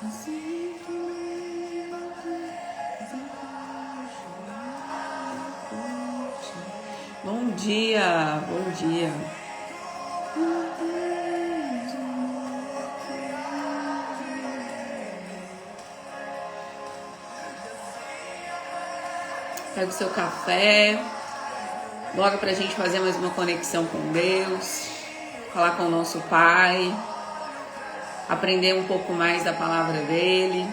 Bom dia, bom dia. Pega o seu café, bora pra gente fazer mais uma conexão com Deus, falar com o nosso Pai, aprender um pouco mais da palavra dele.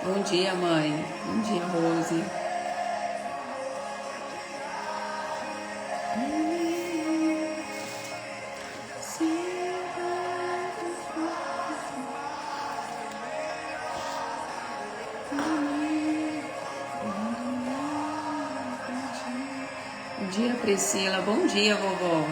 Bom dia, mãe. Bom dia, Rose. Bom dia, Priscila. Bom dia, vovó.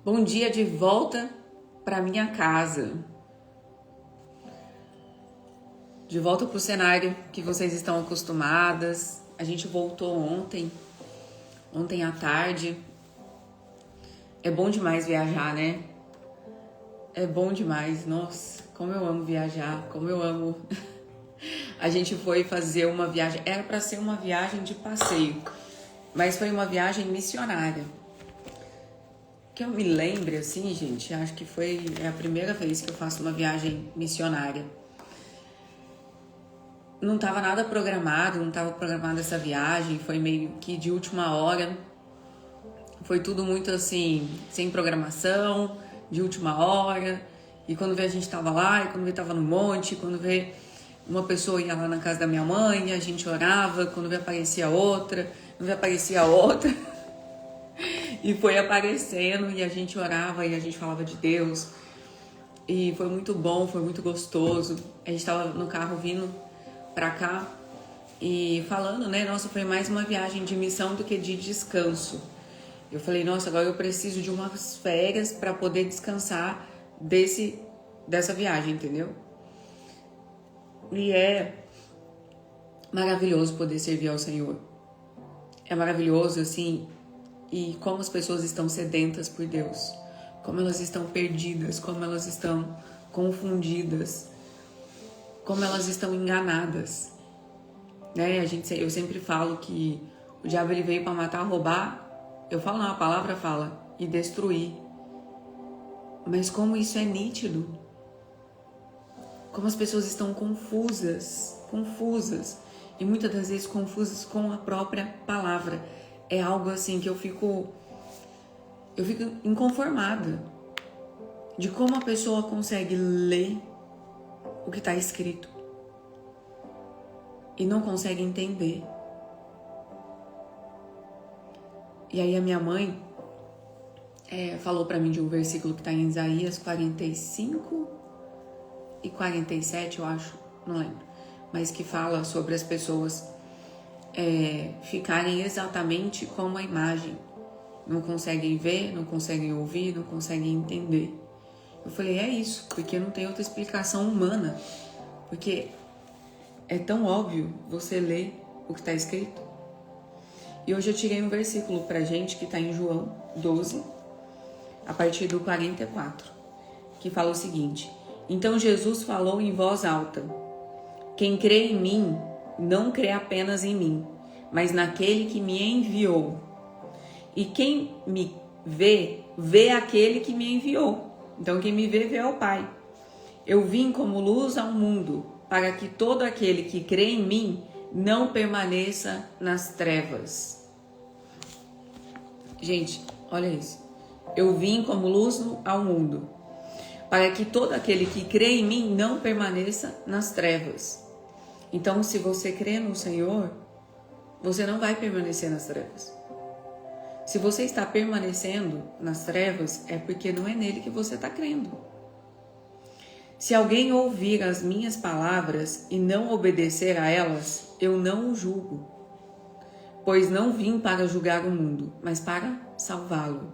Bom dia de volta para minha casa. De volta para o cenário que vocês estão acostumadas. A gente voltou ontem à tarde. É bom demais viajar, né? É bom demais. Nossa, como eu amo viajar, como eu amo. A gente foi fazer uma viagem, era para ser uma viagem de passeio, mas foi uma viagem missionária. Que eu me lembre, assim, gente, acho que é a primeira vez que eu faço uma viagem missionária. Não estava nada programado, não estava programada essa viagem, foi meio que de última hora. Foi tudo muito assim, sem programação, de última hora. E quando vê a gente estava lá, e quando vê estava no monte, quando vê uma pessoa ia lá na casa da minha mãe, a gente orava, quando vê aparecia outra, quando vê aparecia outra. E foi aparecendo e a gente orava e a gente falava de Deus. E foi muito bom, foi muito gostoso. A gente estava no carro vindo pra cá e falando, né? Nossa, foi mais uma viagem de missão do que de descanso. Eu falei, nossa, agora eu preciso de umas férias para poder descansar dessa viagem, entendeu? E é maravilhoso poder servir ao Senhor. É maravilhoso, assim, e como as pessoas estão sedentas por Deus, como elas estão perdidas, como elas estão confundidas, como elas estão enganadas, né? Eu sempre falo que o diabo ele veio para matar, roubar, eu falo não, a palavra fala, e destruir. Mas como isso é nítido, como as pessoas estão confusas, e muitas das vezes confusas com a própria palavra. É algo assim que eu fico inconformada de como a pessoa consegue ler o que está escrito e não consegue entender. E aí a minha mãe falou para mim de um versículo que está em Isaías 45 e 47, eu acho, não lembro, mas que fala sobre as pessoas ficarem exatamente como a imagem. Não conseguem ver, não conseguem ouvir, não conseguem entender. Eu falei, é isso, porque não tem outra explicação humana. Porque é tão óbvio você ler o que está escrito. E hoje eu tirei um versículo pra gente que está em João 12, a partir do 44, que fala o seguinte: então Jesus falou em voz alta: quem crê em mim, não crê apenas em mim, mas naquele que me enviou. E quem me vê, vê aquele que me enviou. Então quem me vê, vê ao Pai. Eu vim como luz ao mundo, para que todo aquele que crê em mim não permaneça nas trevas. Gente, olha isso. Eu vim como luz ao mundo. para que todo aquele que crê em mim não permaneça nas trevas. Então, se você crê no Senhor, você não vai permanecer nas trevas. Se você está permanecendo nas trevas, é porque não é nele que você está crendo. Se alguém ouvir as minhas palavras e não obedecer a elas, eu não o julgo, pois não vim para julgar o mundo, mas para salvá-lo.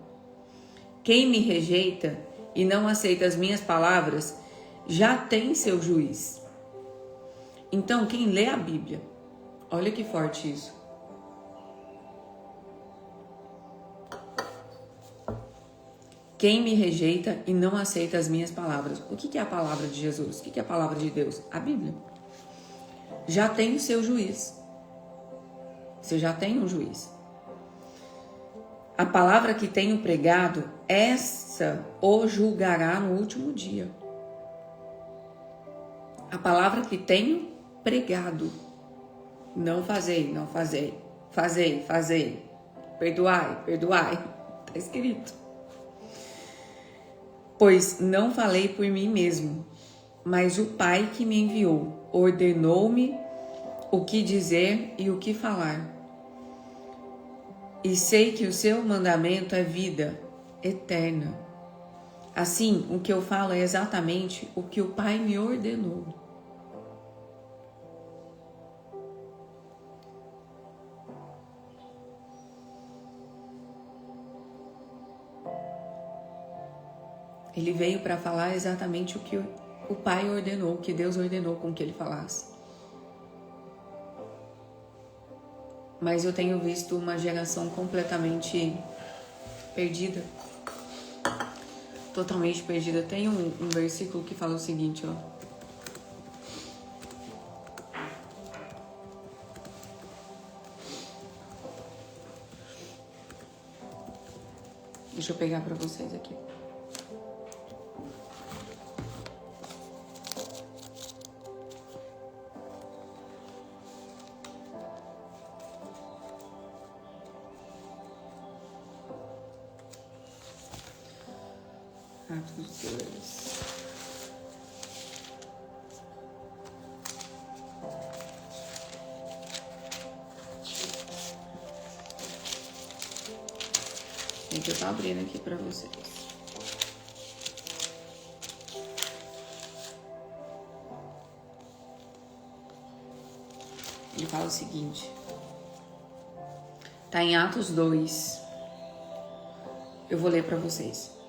Quem me rejeita e não aceita as minhas palavras, já tem seu juiz. Então, quem lê a Bíblia, olha que forte isso. Quem me rejeita e não aceita as minhas palavras. O que é a palavra de Jesus? O que é a palavra de Deus? A Bíblia. Já tem o seu juiz. Você já tem um juiz. A palavra que tenho pregado, essa o julgará no último dia. A palavra que tenho pregado. Não fazei, não fazei. Fazei, fazei. Perdoai, perdoai. Está escrito. Pois não falei por mim mesmo, mas o Pai que me enviou ordenou-me o que dizer e o que falar. E sei que o seu mandamento é vida eterna. Assim, o que eu falo é exatamente o que o Pai me ordenou. Ele veio para falar exatamente o que o Pai ordenou, o que Deus ordenou com que ele falasse. Mas eu tenho visto uma geração completamente perdida. Totalmente perdida. Tem um versículo que fala o seguinte, ó. Deixa eu pegar para vocês aqui. Atos 2. Gente, eu tô abrindo aqui pra vocês. Ele fala o seguinte. Tá em Atos 2. Eu vou ler pra vocês.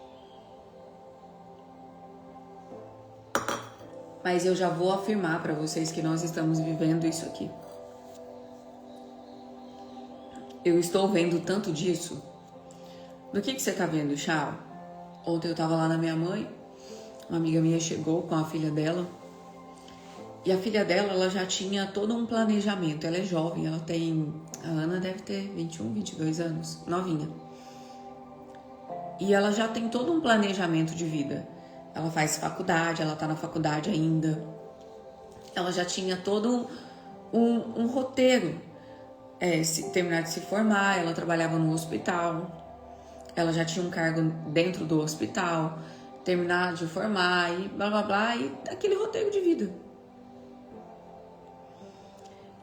Mas eu já vou afirmar para vocês que nós estamos vivendo isso aqui. Eu estou vendo tanto disso. Do que você tá vendo, Chá? Ontem eu tava lá na minha mãe. Uma amiga minha chegou com a filha dela. E a filha dela, ela já tinha todo um planejamento. Ela é jovem, ela tem... A Ana deve ter 21, 22 anos, novinha. E ela já tem todo um planejamento de vida. Ela faz faculdade, ela tá na faculdade ainda. Ela já tinha todo um roteiro. Terminar de se formar, ela trabalhava no hospital. Ela já tinha um cargo dentro do hospital. Terminar de formar e blá blá blá. E aquele roteiro de vida.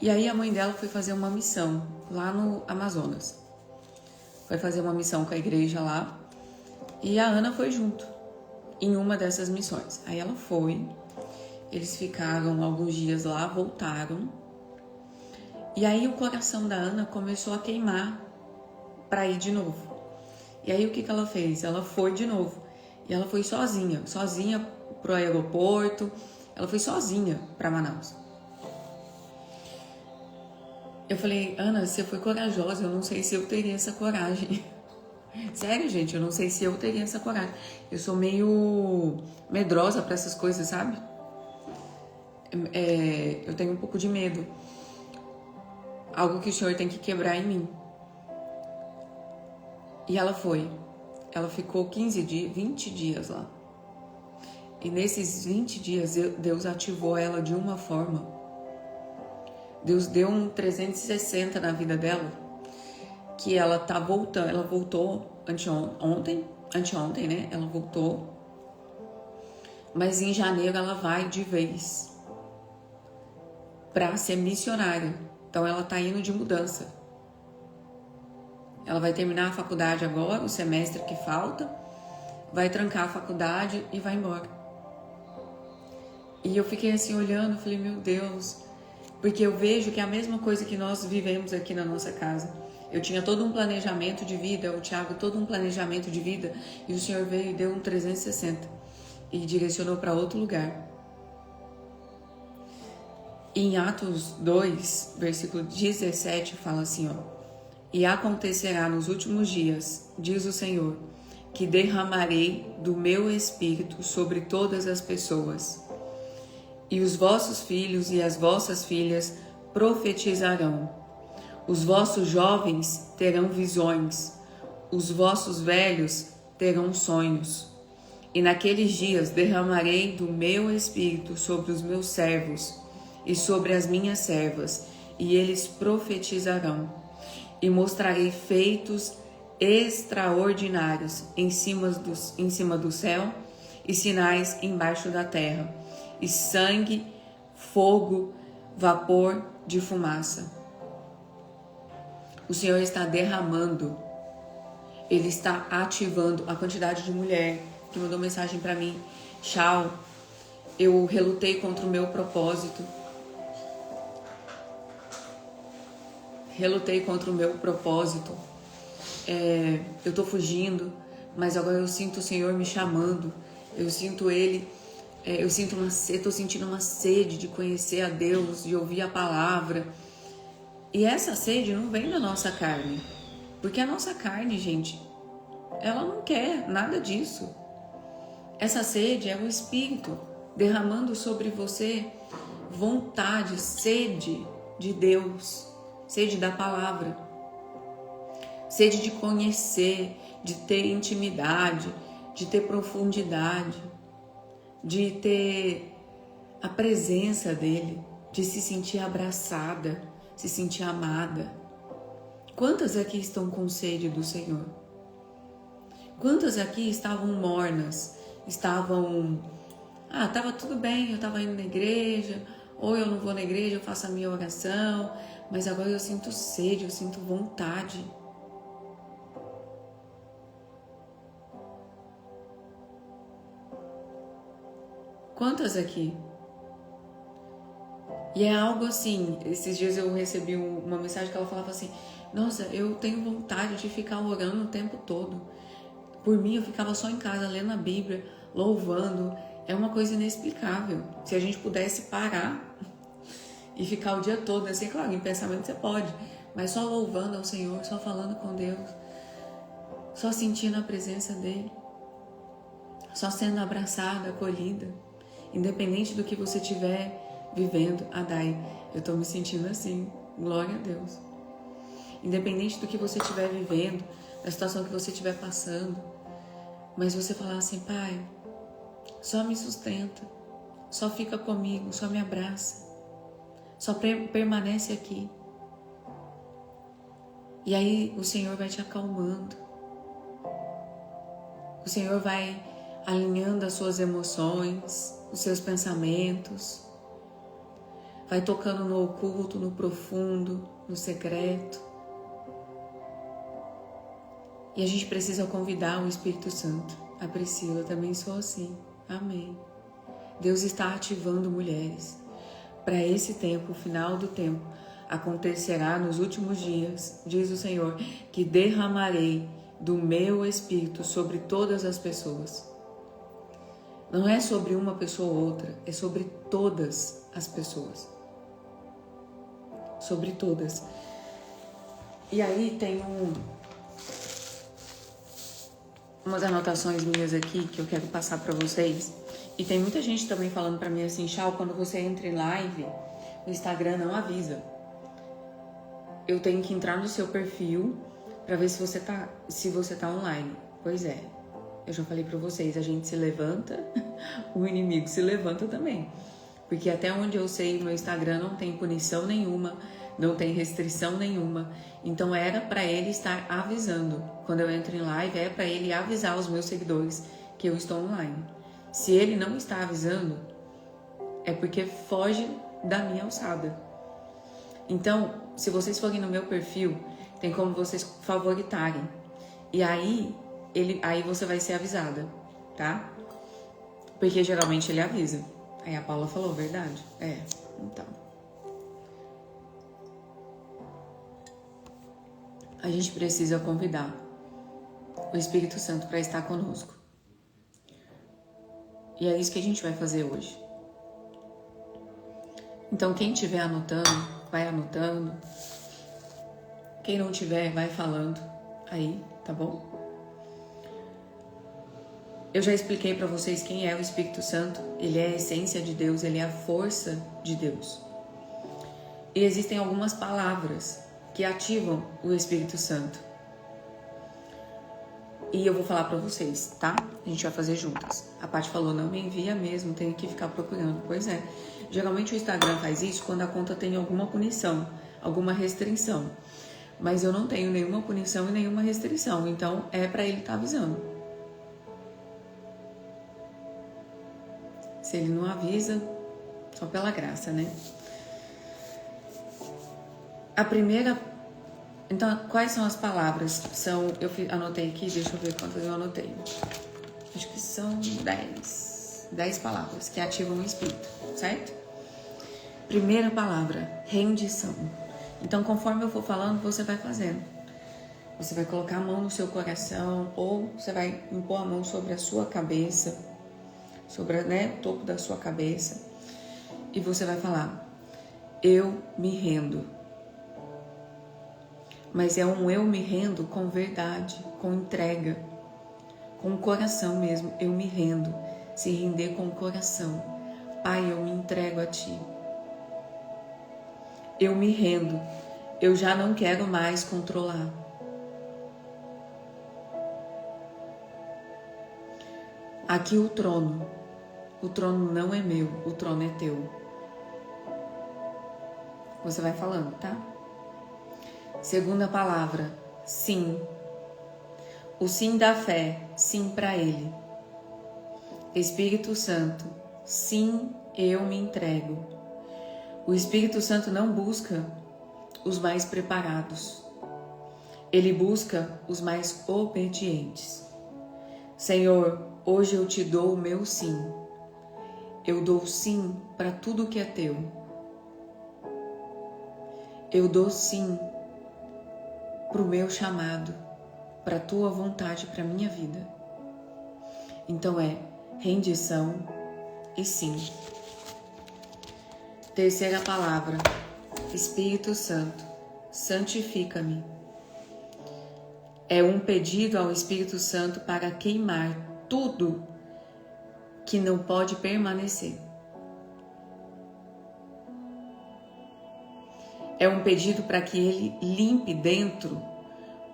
E aí a mãe dela foi fazer uma missão lá no Amazonas. Foi fazer uma missão com a igreja lá. E a Ana foi junto. Em uma dessas missões. Aí ela foi, eles ficaram alguns dias lá, voltaram. E aí o coração da Ana começou a queimar para ir de novo. E aí o que ela fez? Ela foi de novo. E ela foi sozinha pro aeroporto. Ela foi sozinha para Manaus. Eu falei, Ana, você foi corajosa, eu não sei se eu teria essa coragem. Sério, gente, eu não sei se eu teria essa coragem. Eu sou meio medrosa pra essas coisas, sabe? Eu tenho um pouco de medo. Algo que o Senhor tem que quebrar em mim. E ela foi. Ela ficou 15 dias, 20 dias lá. E nesses 20 dias, Deus ativou ela de uma forma. Deus deu um 360 na vida dela. Que ela tá voltando, ela voltou anteontem, né? Ela voltou. Mas em janeiro ela vai de vez para ser missionária. Então ela tá indo de mudança. Ela vai terminar a faculdade agora, o semestre que falta, vai trancar a faculdade e vai embora. E eu fiquei assim olhando, falei, meu Deus, porque eu vejo que é a mesma coisa que nós vivemos aqui na nossa casa. Eu tinha todo um planejamento de vida, o Thiago todo um planejamento de vida, e o Senhor veio e deu um 360 e direcionou para outro lugar. Em Atos 2, versículo 17, fala assim, ó: e acontecerá nos últimos dias, diz o Senhor, que derramarei do meu espírito sobre todas as pessoas. E os vossos filhos e as vossas filhas profetizarão. Os vossos jovens terão visões. Os vossos velhos terão sonhos. E naqueles dias derramarei do meu espírito sobre os meus servos e sobre as minhas servas, e eles profetizarão. E mostrarei feitos extraordinários em cima do céu e sinais embaixo da terra, e sangue, fogo, vapor de fumaça. O Senhor está derramando, Ele está ativando a quantidade de mulher que mandou mensagem para mim. Tchau, eu relutei contra o meu propósito. Eu tô fugindo, mas agora eu sinto o Senhor me chamando. Eu sinto Ele. Tô sentindo uma sede de conhecer a Deus, de ouvir a palavra. E essa sede não vem da nossa carne, porque a nossa carne, gente, ela não quer nada disso. Essa sede é o Espírito derramando sobre você vontade, sede de Deus, sede da palavra, sede de conhecer, de ter intimidade, de ter profundidade, de ter a presença dele, de se sentir abraçada, se sentir amada. Quantas aqui estão com sede do Senhor? Quantas aqui estavam mornas? Tava tudo bem, eu tava indo na igreja, ou eu não vou na igreja, eu faço a minha oração, mas agora eu sinto sede, eu sinto vontade. Quantas aqui? E é algo assim, esses dias eu recebi uma mensagem que ela falava assim, nossa, eu tenho vontade de ficar orando o tempo todo. Por mim, eu ficava só em casa, lendo a Bíblia, louvando. É uma coisa inexplicável. Se a gente pudesse parar e ficar o dia todo, assim, claro, em pensamento você pode, mas só louvando ao Senhor, só falando com Deus, só sentindo a presença dEle, só sendo abraçada, acolhida, independente do que você estiver vivendo. Adai, eu tô me sentindo assim, glória a Deus. Independente do que você estiver vivendo, da situação que você estiver passando, mas você falar assim, Pai, só me sustenta, só fica comigo, só me abraça, só permanece aqui. E aí o Senhor vai te acalmando, o Senhor vai alinhando as suas emoções, os seus pensamentos, vai tocando no oculto, no profundo, no secreto. E a gente precisa convidar o Espírito Santo. A Priscila, também sou assim. Amém. Deus está ativando mulheres. Para esse tempo, o final do tempo, acontecerá nos últimos dias, diz o Senhor, que derramarei do meu Espírito sobre todas as pessoas. Não é sobre uma pessoa ou outra, é sobre todas as pessoas. Sobre todas. E aí tem umas anotações minhas aqui que eu quero passar para vocês. E tem muita gente também falando para mim assim, Chau, quando você entra em live, o Instagram não avisa. Eu tenho que entrar no seu perfil para ver se você tá online. Pois é, eu já falei para vocês, a gente se levanta, o inimigo se levanta também. Porque até onde eu sei, o meu Instagram não tem punição nenhuma, não tem restrição nenhuma. Então era para ele estar avisando. Quando eu entro em live, é para ele avisar os meus seguidores que eu estou online. Se ele não está avisando, é porque foge da minha alçada. Então, se vocês forem no meu perfil, tem como vocês favoritarem. E aí você vai ser avisada, tá? Porque geralmente ele avisa. Aí a Paula falou, verdade? Então. A gente precisa convidar o Espírito Santo para estar conosco. E é isso que a gente vai fazer hoje. Então, quem estiver anotando, vai anotando. Quem não tiver, vai falando aí, tá bom? Eu já expliquei para vocês quem é o Espírito Santo. Ele é a essência de Deus, ele é a força de Deus. E existem algumas palavras que ativam o Espírito Santo. E eu vou falar para vocês, tá? A gente vai fazer juntas. A Paty falou, não me envia mesmo, tenho que ficar procurando. Pois é. Geralmente o Instagram faz isso quando a conta tem alguma punição, alguma restrição. Mas eu não tenho nenhuma punição e nenhuma restrição, então é para ele estar avisando. Se ele não avisa, só pela graça, né? A primeira... Então, quais são as palavras? Anotei aqui, deixa eu ver quantas eu anotei. Acho que são 10. 10 palavras que ativam o espírito, certo? Primeira palavra, rendição. Então, conforme eu for falando, você vai fazendo. Você vai colocar a mão no seu coração ou você vai impor a mão sobre a sua cabeça, sobre o topo da sua cabeça. E você vai falar, eu me rendo. Mas é um eu me rendo com verdade, com entrega, com o coração mesmo. Eu me rendo, se render com o coração. Pai, eu me entrego a Ti. Eu me rendo, eu já não quero mais controlar. Aqui o trono não é meu, o trono é Teu. Você vai falando, tá? Segunda palavra, sim. O sim da fé, sim para Ele. Espírito Santo, sim, eu me entrego. O Espírito Santo não busca os mais preparados. Ele busca os mais obedientes. Senhor, hoje eu te dou o meu sim. Eu dou sim para tudo que é Teu. Eu dou sim para o meu chamado, para a Tua vontade, para a minha vida. Então é rendição e sim. Terceira palavra, Espírito Santo, santifica-me. É um pedido ao Espírito Santo para queimar tudo que não pode permanecer. É um pedido para que Ele limpe dentro,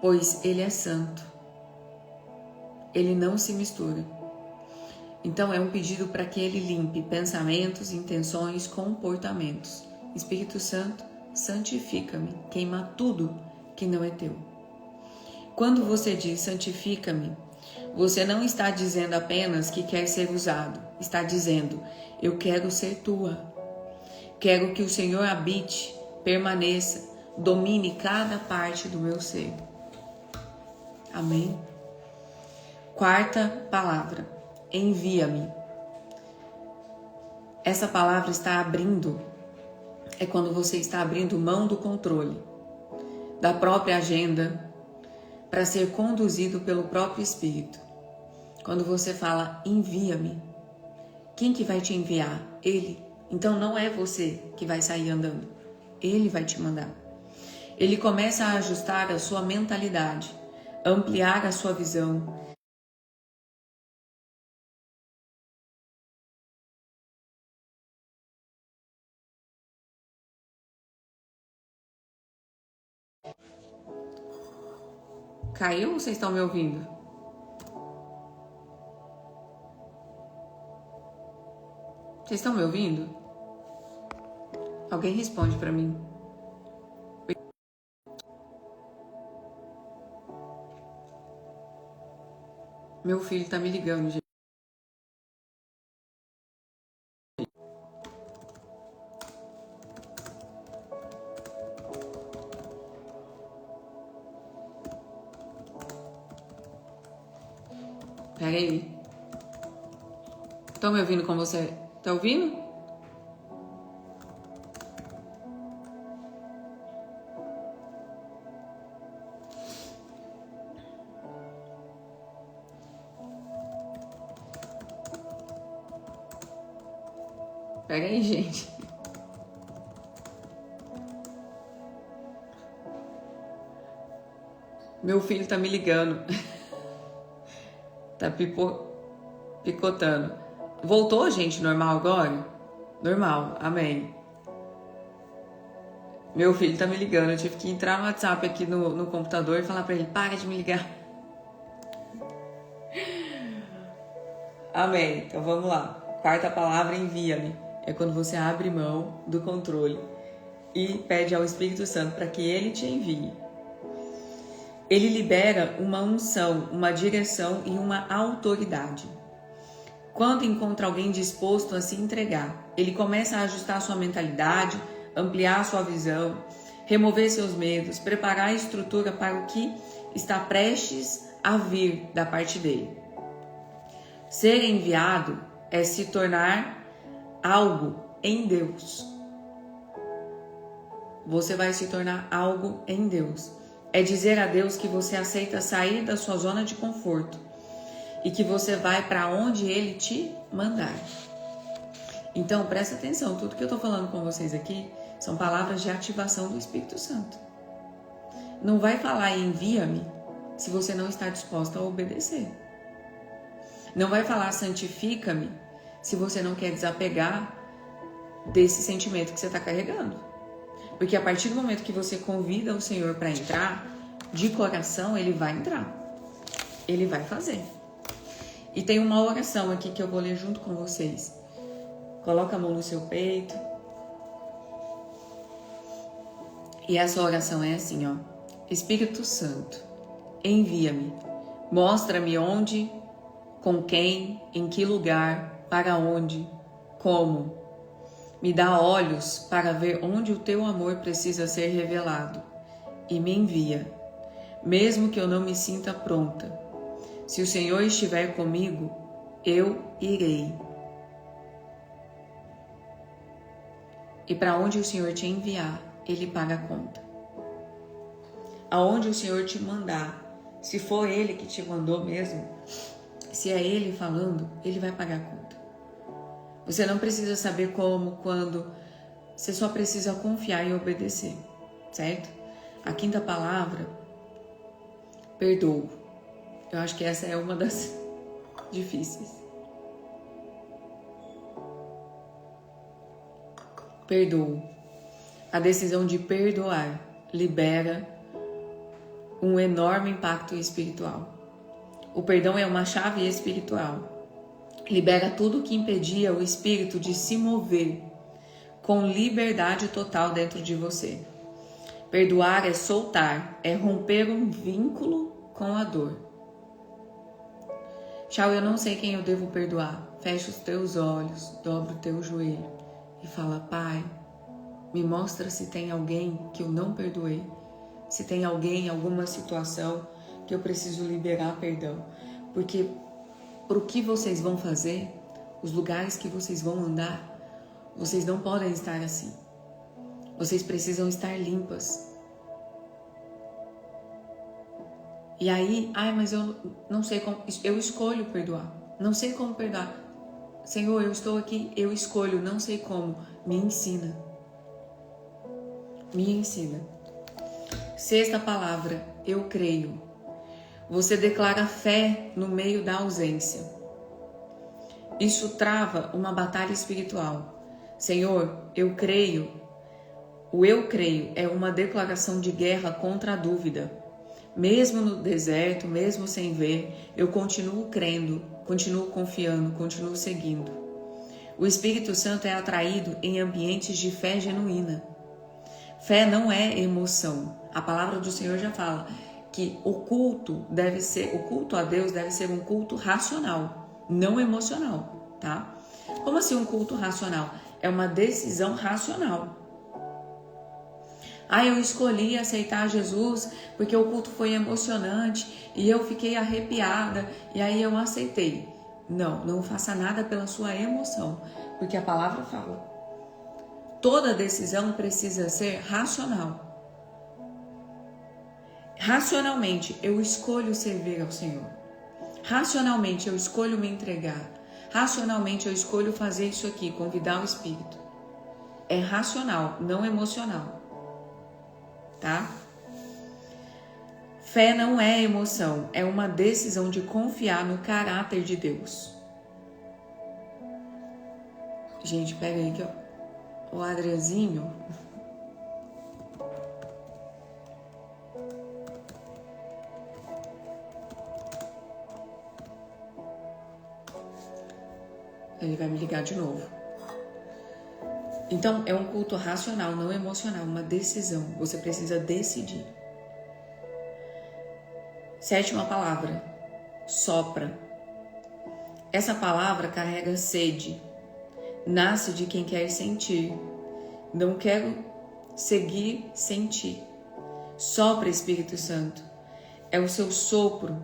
pois Ele é santo. Ele não se mistura. Então é um pedido para que Ele limpe pensamentos, intenções, comportamentos. Espírito Santo, santifica-me, queima tudo que não é Teu. Quando você diz santifica-me, você não está dizendo apenas que quer ser usado. Está dizendo, eu quero ser Tua. Quero que o Senhor habite, permaneça, domine cada parte do meu ser. Amém? Quarta palavra, envia-me. Essa palavra está abrindo, é quando você está abrindo mão do controle, da própria agenda, para ser conduzido pelo próprio Espírito. Quando você fala, envia-me, quem que vai te enviar? Ele. Então não é você que vai sair andando. Ele vai te mandar. Ele começa a ajustar a sua mentalidade, ampliar a sua visão. Caiu ou vocês estão me ouvindo? Vocês estão me ouvindo? Alguém responde para mim. Meu filho tá me ligando, gente. Pera aí. Estão me ouvindo como você... Tá ouvindo? Pera aí, gente. Meu filho tá me ligando. Tá picotando. Voltou, gente? Normal agora? Normal, amém. Meu filho tá me ligando. Eu tive que entrar no WhatsApp aqui no computador e falar pra ele: para de me ligar. Amém. Então vamos lá. Quarta palavra, envia-me. É quando você abre mão do controle e pede ao Espírito Santo para que ele te envie. Ele libera uma unção, uma direção e uma autoridade. Quando encontra alguém disposto a se entregar, ele começa a ajustar sua mentalidade, ampliar sua visão, remover seus medos, preparar a estrutura para o que está prestes a vir da parte dele. Ser enviado é se tornar algo em Deus. Você vai se tornar algo em Deus. É dizer a Deus que você aceita sair da sua zona de conforto e que você vai para onde Ele te mandar. Então, presta atenção, tudo que eu estou falando com vocês aqui são palavras de ativação do Espírito Santo. Não vai falar envia-me se você não está disposto a obedecer. Não vai falar santifica-me se você não quer desapegar desse sentimento que você está carregando. Porque a partir do momento que você convida o Senhor para entrar, de coração, Ele vai entrar. Ele vai fazer. E tem uma oração aqui que eu vou ler junto com vocês. Coloca a mão no seu peito. E essa oração é assim, ó. Espírito Santo, envia-me. Mostra-me onde, com quem, em que lugar, para onde, como. Me dá olhos para ver onde o teu amor precisa ser revelado. E me envia, mesmo que eu não me sinta pronta. Se o Senhor estiver comigo, eu irei. E para onde o Senhor te enviar, Ele paga a conta. Aonde o Senhor te mandar, se for Ele que te mandou mesmo, se é Ele falando, Ele vai pagar a conta. Você não precisa saber como, quando, você só precisa confiar e obedecer, certo? A quinta palavra, perdoo. Eu acho que essa é uma das difíceis. Perdoo. A decisão de perdoar libera um enorme impacto espiritual. O perdão é uma chave espiritual. Libera tudo o que impedia o espírito de se mover com liberdade total dentro de você. Perdoar é soltar, é romper um vínculo com a dor. Tchau, eu não sei quem eu devo perdoar. Fecha os teus olhos, dobra o teu joelho e fala: Pai, me mostra se tem alguém que eu não perdoei, se tem alguém, alguma situação que eu preciso liberar perdão. Porque para o que vocês vão fazer, os lugares que vocês vão andar, vocês não podem estar assim. Vocês precisam estar limpas. E aí, mas eu não sei como, eu escolho perdoar. Não sei como perdoar. Senhor, eu estou aqui, eu escolho, não sei como. Me ensina. Me ensina. Sexta palavra, eu creio. Você declara fé no meio da ausência. Isso trava uma batalha espiritual. Senhor, eu creio. O eu creio é uma declaração de guerra contra a dúvida. Mesmo no deserto, mesmo sem ver, eu continuo crendo, continuo confiando, continuo seguindo. O Espírito Santo é atraído em ambientes de fé genuína. Fé não é emoção. A palavra do Senhor já fala que o culto a Deus deve ser um culto racional, não emocional, tá? Como assim um culto racional? É uma decisão racional. Ah, eu escolhi aceitar Jesus porque o culto foi emocionante e eu fiquei arrepiada e aí eu aceitei. Não, não faça nada pela sua emoção, porque a palavra fala. Toda decisão precisa ser racional. Racionalmente, eu escolho servir ao Senhor. Racionalmente, eu escolho me entregar. Racionalmente, eu escolho fazer isso aqui, convidar o Espírito. É racional, não emocional. Tá? Fé não é emoção, é uma decisão de confiar no caráter de Deus. Gente, pega aí que o Adriazinho. Ele vai me ligar de novo. Então, é um culto racional, não emocional, uma decisão. Você precisa decidir. 7ª palavra, sopra. Essa palavra carrega sede. Nasce de quem quer sentir. Não quero seguir, sentir. Sopra, Espírito Santo. É o seu sopro.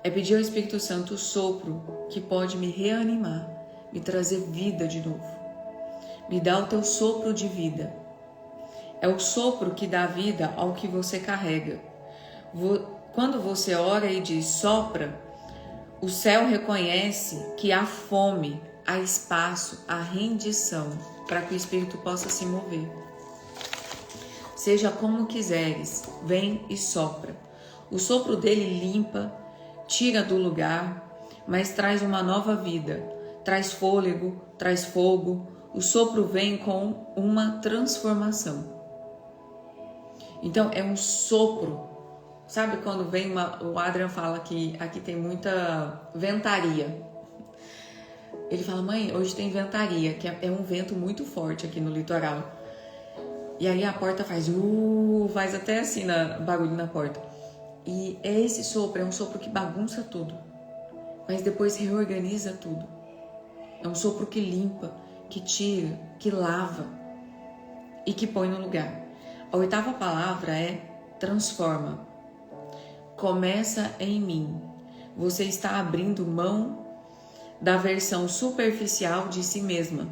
É pedir ao Espírito Santo o sopro que pode me reanimar, me trazer vida de novo. Me dá o teu sopro de vida. É o sopro que dá vida ao que você carrega. Quando você ora e diz sopra, o céu reconhece que há fome, há espaço, há rendição para que o Espírito possa se mover. Seja como quiseres, vem e sopra. O sopro dele limpa, tira do lugar, mas traz uma nova vida, traz fôlego, traz fogo. O sopro vem com uma transformação. Então é um sopro. Sabe quando vem o Adrian fala que aqui tem muita ventaria. Ele fala, mãe, hoje tem ventaria, que é um vento muito forte aqui no litoral. E aí a porta faz até assim barulho na porta. E esse sopro é um sopro que bagunça tudo, mas depois reorganiza tudo. É um sopro que limpa, que tira, que lava e que põe no lugar. A 8ª palavra é transforma. Começa em mim. Você está abrindo mão da versão superficial de si mesma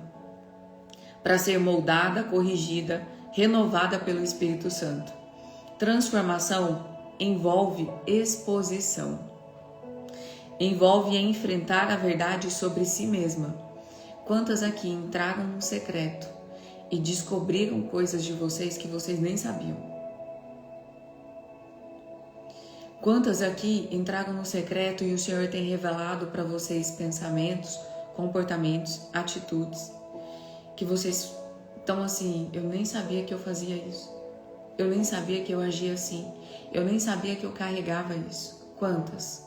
para ser moldada, corrigida, renovada pelo Espírito Santo. Transformação envolve exposição. Envolve enfrentar a verdade sobre si mesma. Quantas aqui entraram no secreto e descobriram coisas de vocês que vocês nem sabiam? Quantas aqui entraram no secreto e o Senhor tem revelado para vocês pensamentos, comportamentos, atitudes que vocês estão assim, eu nem sabia que eu fazia isso. Eu nem sabia que eu agia assim. Eu nem sabia que eu carregava isso. Quantas?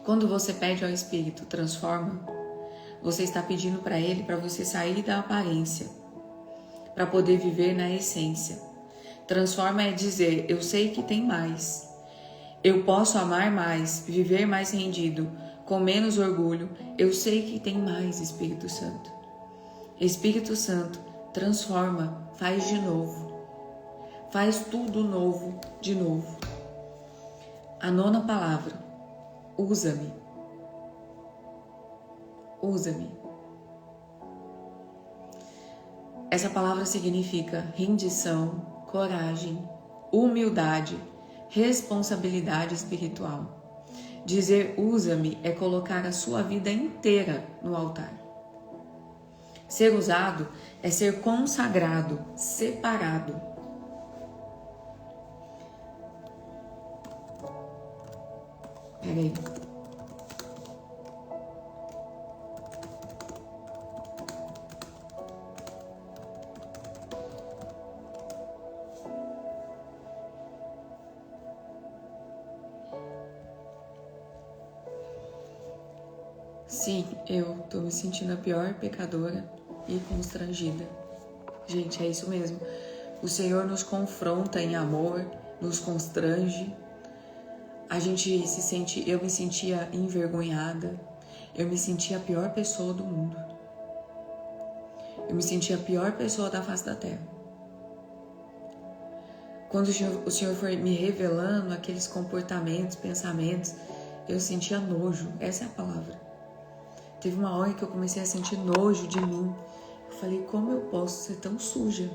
Quando você pede ao Espírito, transforma, você está pedindo para Ele para você sair da aparência, para poder viver na essência. Transforma é dizer, eu sei que tem mais. Eu posso amar mais, viver mais rendido, com menos orgulho. Eu sei que tem mais, Espírito Santo. Espírito Santo, transforma, faz de novo. Faz tudo novo de novo. A 9ª palavra, usa-me. Usa-me. Essa palavra significa rendição, coragem, humildade, responsabilidade espiritual. Dizer usa-me é colocar a sua vida inteira no altar. Ser usado é ser consagrado, separado. Peraí. Sim, eu tô me sentindo a pior pecadora e constrangida. Gente, é isso mesmo. O Senhor nos confronta em amor, nos constrange. Eu me sentia envergonhada. Eu me sentia a pior pessoa do mundo. Eu me sentia a pior pessoa da face da terra. Quando o Senhor foi me revelando aqueles comportamentos, pensamentos, eu sentia nojo. Essa é a palavra. Teve uma hora que eu comecei a sentir nojo de mim. Eu falei, como eu posso ser tão suja?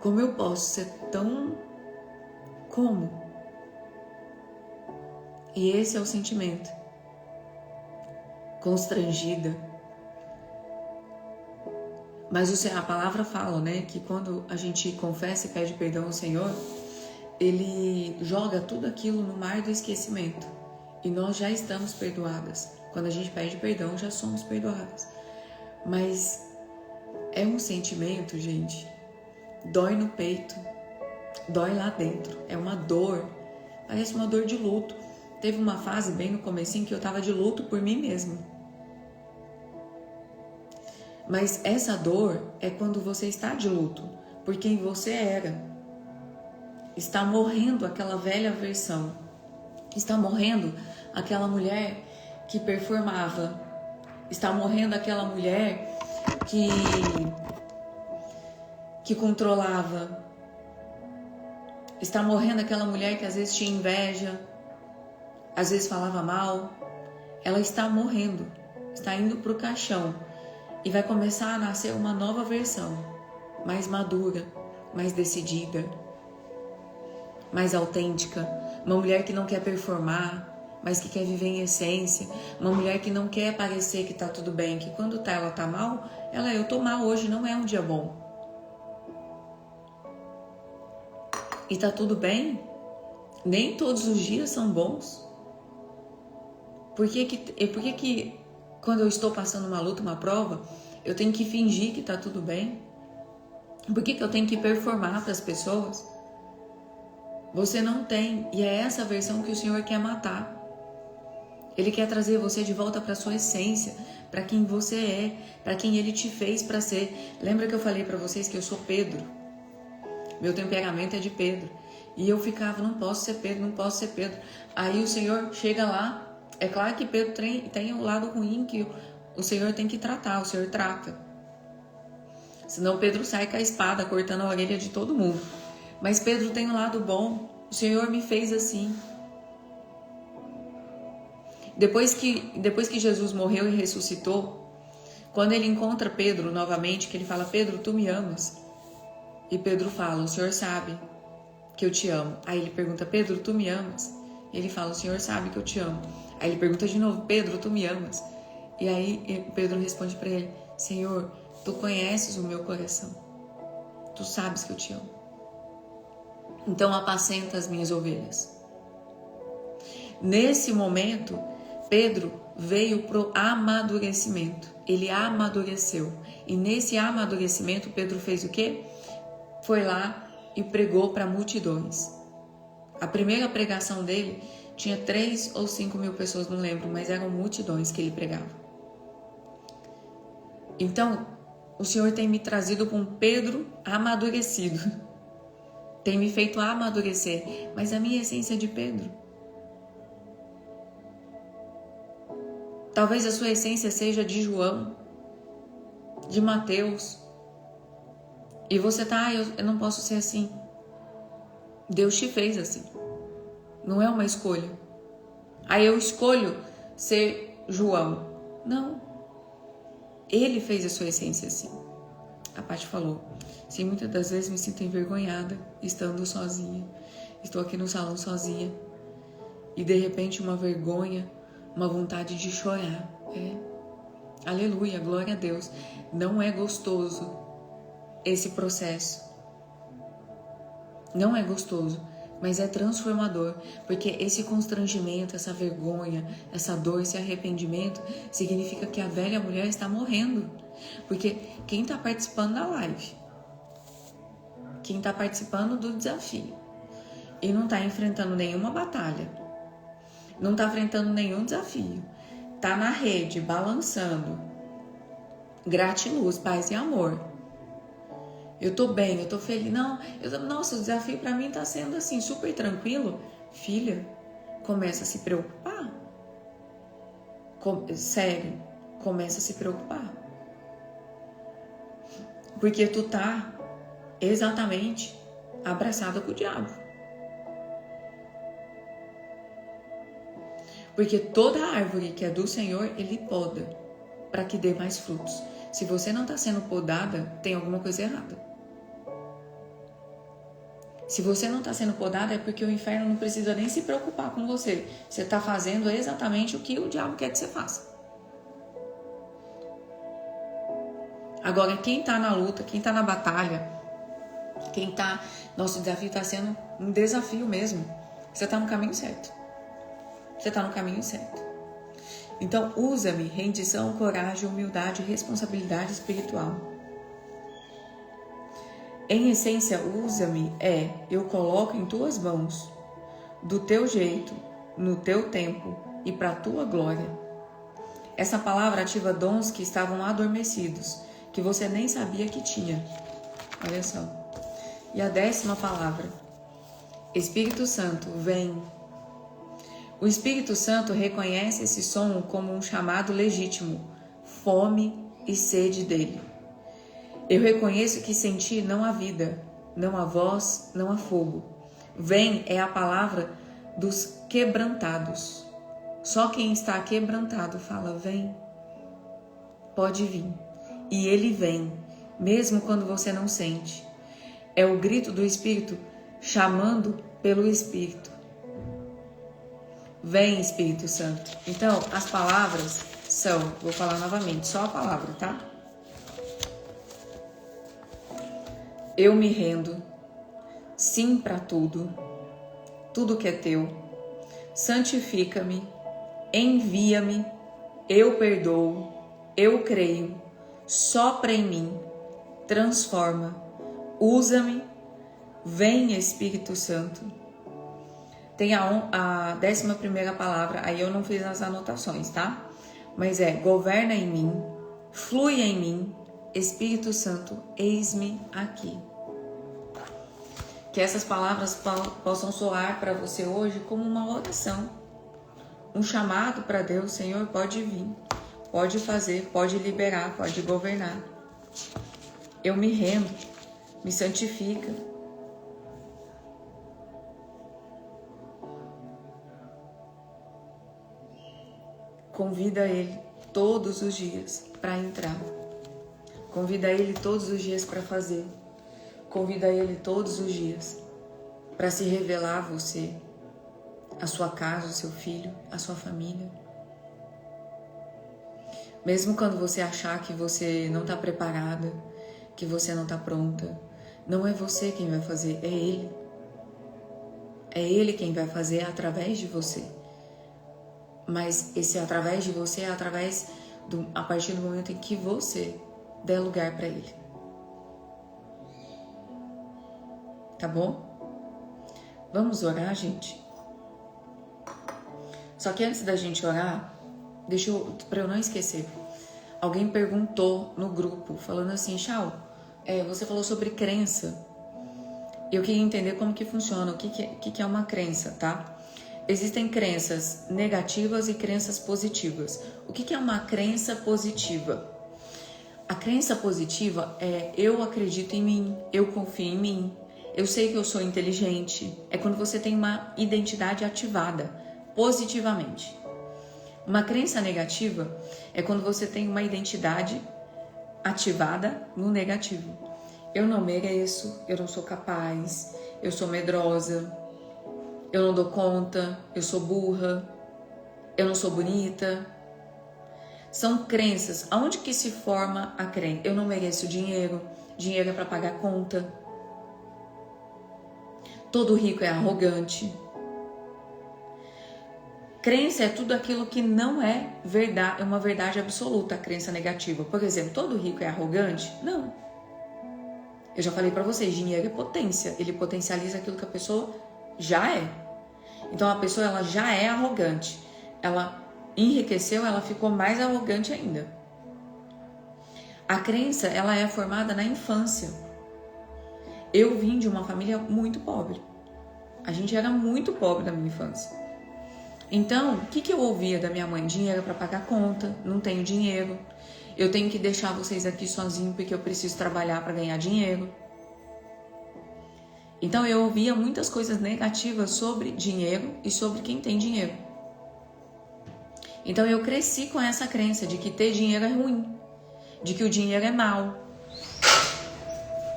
Como eu posso ser tão... Como? E esse é o sentimento. Constrangida. Mas a palavra fala, né, que quando a gente confessa e pede perdão ao Senhor, Ele joga tudo aquilo no mar do esquecimento. E nós já estamos perdoadas. Quando a gente pede perdão, já somos perdoadas. Mas é um sentimento, gente, dói no peito, dói lá dentro. É uma dor, parece uma dor de luto. Teve uma fase bem no comecinho que eu estava de luto por mim mesma. Mas essa dor é quando você está de luto por quem você era. Está morrendo aquela velha versão. Está morrendo aquela mulher que performava. Está morrendo aquela mulher que controlava. Está morrendo aquela mulher que às vezes tinha inveja, às vezes falava mal. Ela está morrendo, está indo para o caixão. E vai começar a nascer uma nova versão, mais madura, mais decidida, mais autêntica. Uma mulher que não quer performar, mas que quer viver em essência. Uma mulher que não quer parecer que tá tudo bem, que quando ela tá mal, eu tô mal hoje, não é um dia bom. E tá tudo bem? Nem todos os dias são bons. Por que quando eu estou passando uma luta, uma prova, eu tenho que fingir que tá tudo bem? Por que eu tenho que performar para as pessoas? Você não tem, e é essa versão que o Senhor quer matar. Ele quer trazer você de volta para sua essência, para quem você é, para quem Ele te fez para ser. Lembra que eu falei para vocês que eu sou Pedro? Meu temperamento é de Pedro. E eu ficava, não posso ser Pedro, não posso ser Pedro. Aí o Senhor chega lá. É claro que Pedro tem um lado ruim que o Senhor tem que tratar, o Senhor trata. Senão Pedro sai com a espada, cortando a orelha de todo mundo. Mas Pedro tem um lado bom. O Senhor me fez assim. Depois que Jesus morreu e ressuscitou, quando ele encontra Pedro novamente, que ele fala, Pedro, tu me amas? E Pedro fala, o Senhor sabe que eu te amo. Aí ele pergunta, Pedro, tu me amas? E ele fala, o Senhor sabe que eu te amo. Aí ele pergunta de novo, Pedro, tu me amas? E aí Pedro responde para ele, Senhor, tu conheces o meu coração. Tu sabes que eu te amo. Então apacenta as minhas ovelhas. Nesse momento, Pedro veio pro amadurecimento. Ele amadureceu. E nesse amadurecimento, Pedro fez o quê? Foi lá e pregou para multidões. A primeira pregação dele tinha 3 ou 5 mil pessoas, não lembro, mas eram multidões que ele pregava. Então, o Senhor tem me trazido com Pedro amadurecido. Tem me feito amadurecer, mas a minha essência é de Pedro. Talvez a sua essência seja de João, de Mateus. E você tá, eu não posso ser assim. Deus te fez assim. Não é uma escolha. Aí eu escolho ser João. Não. Ele fez a sua essência assim. A Paty falou, sim, muitas das vezes me sinto envergonhada estando sozinha. Estou aqui no salão sozinha. E de repente uma vergonha, uma vontade de chorar. Aleluia, glória a Deus. Não é gostoso esse processo. Não é gostoso, mas é transformador, porque esse constrangimento, essa vergonha, essa dor, esse arrependimento significa que a velha mulher está morrendo. Porque quem está participando da live, quem está participando do desafio e não está enfrentando nenhuma batalha, não está enfrentando nenhum desafio, está na rede, balançando, gratiluz, paz e amor. Eu tô bem, eu tô feliz. Nossa, o desafio pra mim tá sendo assim, super tranquilo. Filha, começa a se preocupar. Sério, começa a se preocupar. Porque tu tá exatamente abraçada com o diabo. Porque toda árvore que é do Senhor, Ele poda para que dê mais frutos. Se você não está sendo podada, tem alguma coisa errada. Se você não está sendo podada, é porque o inferno não precisa nem se preocupar com você. Você está fazendo exatamente o que o diabo quer que você faça. Agora, quem está na luta, quem está na batalha, nosso desafio está sendo um desafio mesmo. Você está no caminho certo. Você está no caminho certo. Então, usa-me, rendição, coragem, humildade, responsabilidade espiritual. Em essência, usa-me eu coloco em tuas mãos, do teu jeito, no teu tempo e para a tua glória. Essa palavra ativa dons que estavam adormecidos, que você nem sabia que tinha. Olha só. E a 10ª palavra. Espírito Santo, vem. O Espírito Santo reconhece esse som como um chamado legítimo, fome e sede dele. Eu reconheço que sem ti não há vida, não há voz, não há fogo. Vem é a palavra dos quebrantados. Só quem está quebrantado fala, vem. Pode vir. E ele vem, mesmo quando você não sente. É o grito do Espírito chamando pelo Espírito. Vem, Espírito Santo. Então, as palavras são, vou falar novamente, só a palavra, tá? Eu me rendo, sim para tudo, tudo que é teu. Santifica-me, envia-me, eu perdoo, eu creio, sopra em mim, transforma, usa-me, vem Espírito Santo. Tem a 11ª palavra, aí eu não fiz as anotações, tá? Mas governa em mim, flui em mim, Espírito Santo, eis-me aqui. Que essas palavras possam soar para você hoje como uma oração, um chamado para Deus. Senhor, pode vir, pode fazer, pode liberar, pode governar. Eu me rendo, me santifica. Convida Ele todos os dias para entrar. Convida Ele todos os dias para fazer. Convida Ele todos os dias para se revelar a você, a sua casa, o seu filho, a sua família. Mesmo quando você achar que você não está preparada, que você não está pronta, não é você quem vai fazer, é Ele. É Ele quem vai fazer através de você. Mas esse através de você é a partir do momento em que você der lugar para Ele. Tá bom? Vamos orar, gente? Só que antes da gente orar, para eu não esquecer, alguém perguntou no grupo, falando assim, Chau, você falou sobre crença. Eu queria entender como que funciona, o que é uma crença, tá? Existem crenças negativas e crenças positivas. O que é uma crença positiva? A crença positiva é eu acredito em mim, eu confio em mim, eu sei que eu sou inteligente. É quando você tem uma identidade ativada positivamente. Uma crença negativa é quando você tem uma identidade ativada no negativo. Eu não mereço, eu não sou capaz, eu sou medrosa, eu não dou conta, eu sou burra, eu não sou bonita. São crenças. Aonde que se forma a crença? Eu não mereço dinheiro, dinheiro é para pagar conta. Todo rico é arrogante. Crença é tudo aquilo que não é verdade, é uma verdade absoluta, a crença negativa. Por exemplo, todo rico é arrogante? Não. Eu já falei para vocês, dinheiro é potência, ele potencializa aquilo que a pessoa já é. Então a pessoa ela já é arrogante, ela enriqueceu, ela ficou mais arrogante ainda. A crença ela é formada na infância. Eu vim de uma família muito pobre. A gente era muito pobre na minha infância. Então, o que eu ouvia da minha mãe? Dinheiro para pagar conta, não tenho dinheiro. Eu tenho que deixar vocês aqui sozinho porque eu preciso trabalhar para ganhar dinheiro. Então eu ouvia muitas coisas negativas sobre dinheiro e sobre quem tem dinheiro. Então eu cresci com essa crença de que ter dinheiro é ruim, de que o dinheiro é mau.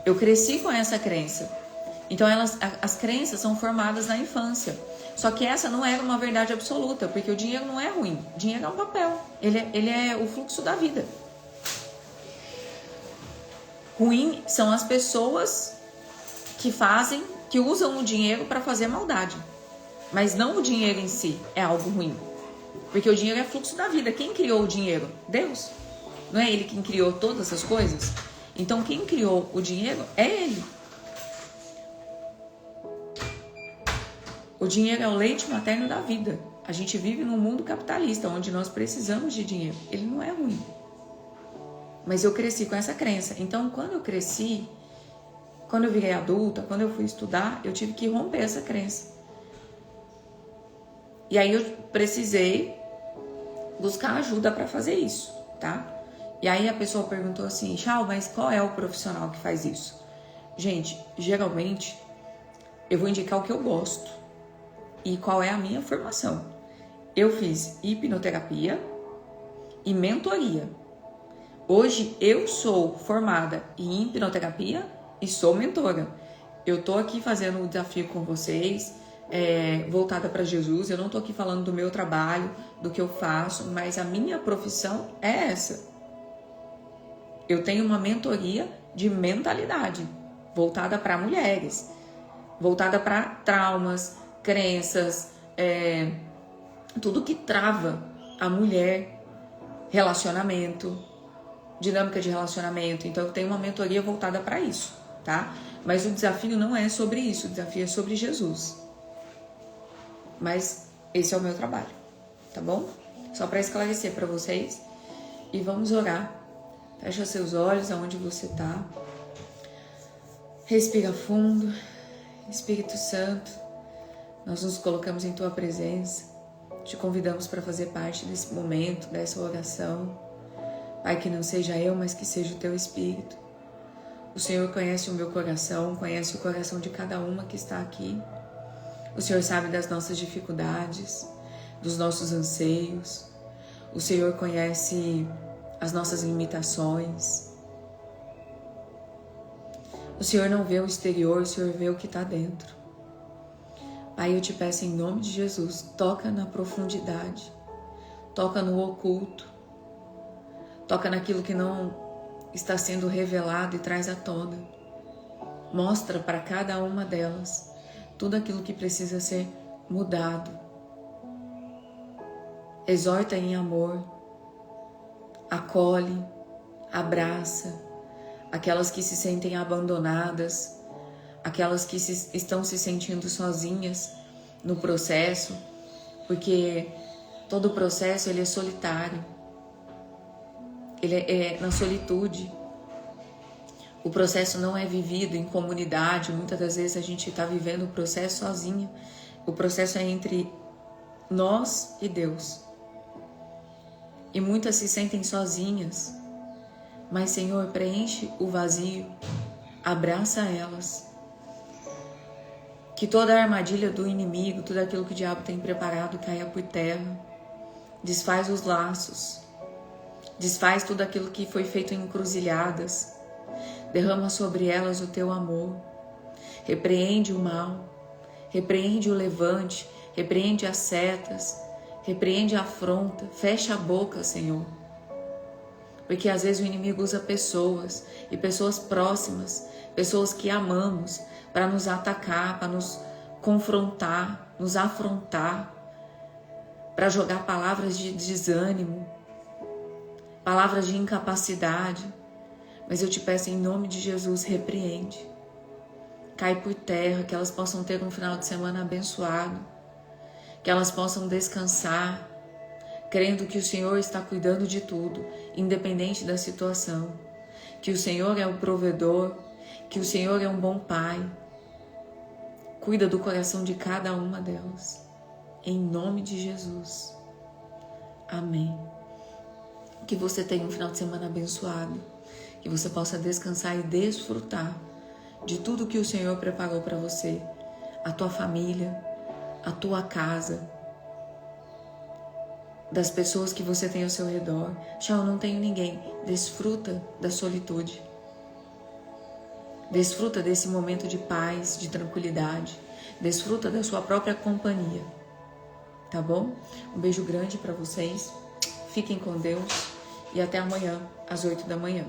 Eu cresci com essa crença. Então as crenças são formadas na infância. Só que essa não era uma verdade absoluta, porque o dinheiro não é ruim. O dinheiro é um papel. Ele é o fluxo da vida. Ruim são as pessoas que usam o dinheiro para fazer maldade. Mas não o dinheiro em si é algo ruim. Porque o dinheiro é fluxo da vida. Quem criou o dinheiro? Deus. Não é Ele quem criou todas essas coisas? Então quem criou o dinheiro é Ele. O dinheiro é o leite materno da vida. A gente vive num mundo capitalista, onde nós precisamos de dinheiro. Ele não é ruim. Mas eu cresci com essa crença. Então quando eu cresci, quando eu virei adulta, quando eu fui estudar, eu tive que romper essa crença. E aí eu precisei buscar ajuda para fazer isso, tá? E aí a pessoa perguntou assim, Chau, mas qual é o profissional que faz isso? Gente, geralmente eu vou indicar o que eu gosto e qual é a minha formação. Eu fiz hipnoterapia e mentoria. Hoje eu sou formada em hipnoterapia e sou mentora. Eu tô aqui fazendo um desafio com vocês, voltada para Jesus. Eu não tô aqui falando do meu trabalho, do que eu faço, mas a minha profissão é essa. Eu tenho uma mentoria de mentalidade, voltada para mulheres, voltada para traumas, crenças, tudo que trava a mulher, relacionamento, dinâmica de relacionamento. Então eu tenho uma mentoria voltada para isso, tá? Mas o desafio não é sobre isso, o desafio é sobre Jesus. Mas esse é o meu trabalho, tá bom? Só para esclarecer para vocês. E vamos orar. Fecha seus olhos aonde você tá. Respira fundo. Espírito Santo, nós nos colocamos em Tua presença. Te convidamos para fazer parte desse momento, dessa oração. Pai, que não seja eu, mas que seja o Teu Espírito. O Senhor conhece o meu coração, conhece o coração de cada uma que está aqui. O Senhor sabe das nossas dificuldades, dos nossos anseios. O Senhor conhece as nossas limitações. O Senhor não vê o exterior, o Senhor vê o que está dentro. Pai, eu te peço em nome de Jesus, toca na profundidade, toca no oculto, toca naquilo que não está sendo revelado e traz à tona. Mostra para cada uma delas tudo aquilo que precisa ser mudado. Exorta em amor, acolhe, abraça aquelas que se sentem abandonadas, aquelas que estão se sentindo sozinhas no processo, porque todo o processo ele é solitário, ele é na solitude. O processo não é vivido em comunidade. Muitas das vezes a gente está vivendo o processo sozinho. O processo é entre nós e Deus. E muitas se sentem sozinhas. Mas, Senhor, preenche o vazio. Abraça elas. Que toda a armadilha do inimigo, tudo aquilo que o diabo tem preparado caia por terra. Desfaz os laços. Desfaz tudo aquilo que foi feito em encruzilhadas. Derrama sobre elas o teu amor. Repreende o mal. Repreende o levante. Repreende as setas. Repreende a afronta. Fecha a boca, Senhor. Porque às vezes o inimigo usa pessoas. E pessoas próximas. Pessoas que amamos. Para nos atacar. Para nos confrontar. Nos afrontar. Para jogar palavras de desânimo. Palavras de incapacidade. Mas eu te peço em nome de Jesus, repreende. Cai por terra, que elas possam ter um final de semana abençoado. Que elas possam descansar, crendo que o Senhor está cuidando de tudo, independente da situação. Que o Senhor é o provedor, que o Senhor é um bom Pai. Cuida do coração de cada uma delas. Em nome de Jesus. Amém. Que você tenha um final de semana abençoado. Que você possa descansar e desfrutar de tudo que o Senhor preparou para você. A tua família, a tua casa, das pessoas que você tem ao seu redor. Já eu não tenho ninguém. Desfruta da solitude. Desfruta desse momento de paz, de tranquilidade. Desfruta da sua própria companhia. Tá bom? Um beijo grande para vocês. Fiquem com Deus e até amanhã, às 8 da manhã.